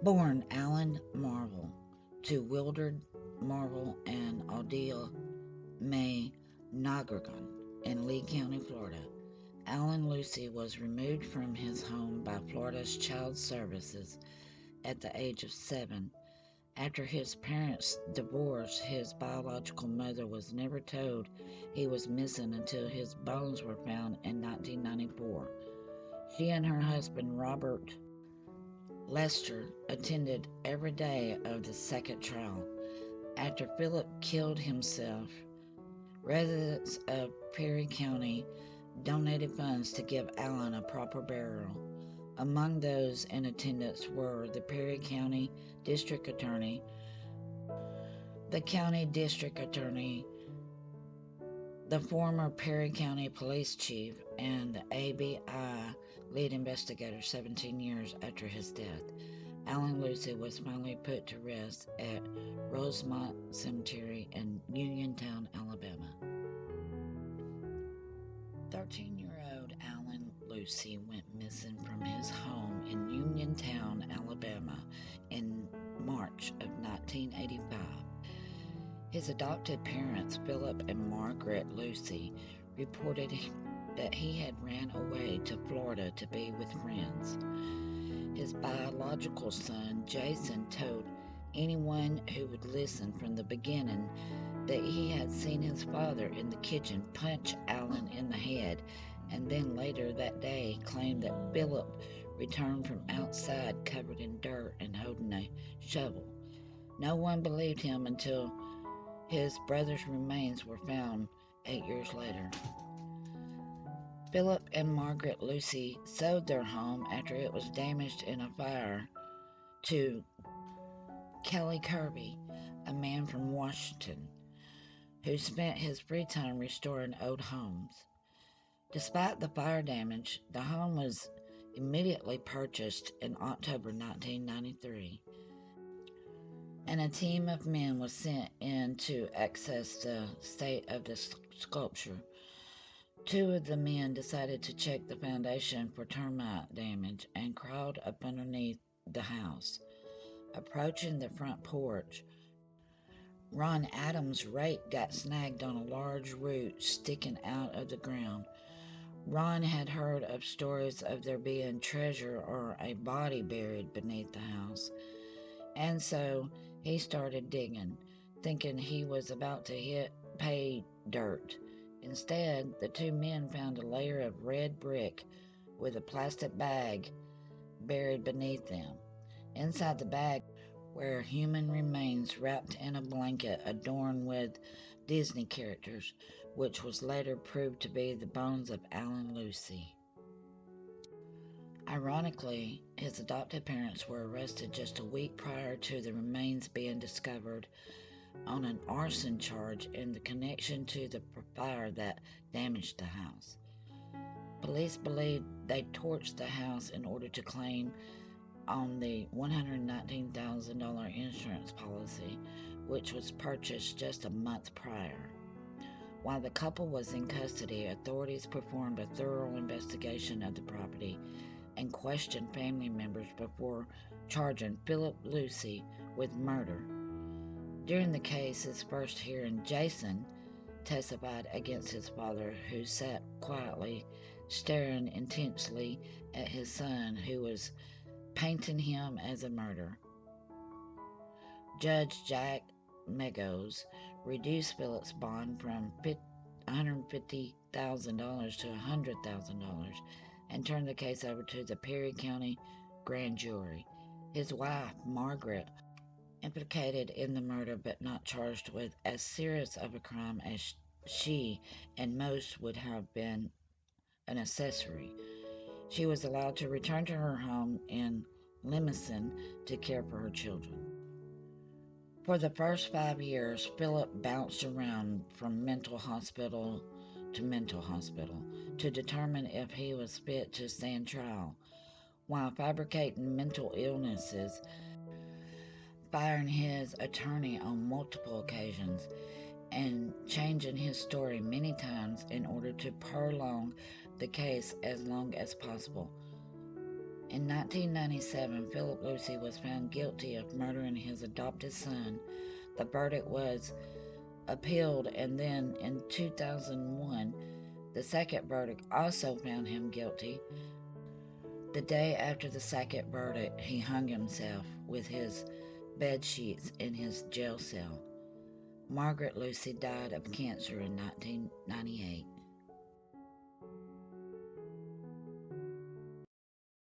Born Alan Marvel to Wildred Marvel and Odile May Nogregan in Lee County, Florida, Alan Lucy was removed from his home by Florida's Child Services at the age of 7. After his parents' divorce, his biological mother was never told he was missing until his bones were found in 1994. She and her husband, Robert Lester, attended every day of the second trial. After Philip killed himself, residents of Perry County donated funds to give Allen a proper burial. Among those in attendance were the Perry County District Attorney, the County District Attorney, the former Perry County Police Chief, and the ABI lead investigator 17 years after his death. Alan Lucy was finally put to rest at Rosemont Cemetery in Uniontown, Alabama. 13-year-old Alan Lucy went missing from his home in Uniontown, Alabama in March of 1985. His adopted parents, Philip and Margaret Lucy, reported that he had ran away to Florida to be with friends. His biological son, Jason, told anyone who would listen from the beginning that he had seen his father in the kitchen punch Alan in the head, and then later that day claimed that Philip returned from outside covered in dirt and holding a shovel. No one believed him until his brother's remains were found 8 years later. Philip and Margaret Lucy sold their home after it was damaged in a fire to Kelly Kirby, a man from Washington, who spent his free time restoring old homes. Despite the fire damage, the home was immediately purchased in October 1993, and a team of men was sent in to assess the state of the sculpture. Two of the men decided to check the foundation for termite damage and crawled up underneath the house. Approaching the front porch, Ron Adams' rake got snagged on a large root sticking out of the ground. Ron had heard of stories of there being treasure or a body buried beneath the house, and so he started digging, thinking he was about to hit pay dirt. Instead, the two men found a layer of red brick with a plastic bag buried beneath them. Inside the bag were human remains wrapped in a blanket adorned with Disney characters, which was later proved to be the bones of Alan Lucy. Ironically, his adopted parents were arrested just a week prior to the remains being discovered on an arson charge in the connection to the fire that damaged the house. Police believe they torched the house in order to claim on the $119,000 insurance policy, which was purchased just a month prior. While the couple was in custody, authorities performed a thorough investigation of the property and questioned family members before charging Philip Lucy with murder. During the case's first hearing, Jason testified against his father, who sat quietly, staring intensely at his son, who was painting him as a murderer. Judge Jack Megos reduced Philip's bond from $150,000 to $100,000 and turned the case over to the Perry County grand jury. His wife, Margaret, implicated in the murder but not charged with as serious of a crime as she and most would have been an accessory. She was allowed to return to her home in Lemison to care for her children. For the first 5 years, Philip bounced around from mental hospital to determine if he was fit to stand trial, while fabricating mental illnesses, firing his attorney on multiple occasions, and changing his story many times in order to prolong the case as long as possible. In 1997, Philip Lucy was found guilty of murdering his adopted son. The verdict was appealed, and then in 2001, the second verdict also found him guilty. The day after the second verdict, he hung himself with his bed sheets in his jail cell. Margaret Lucy died of cancer in 1998.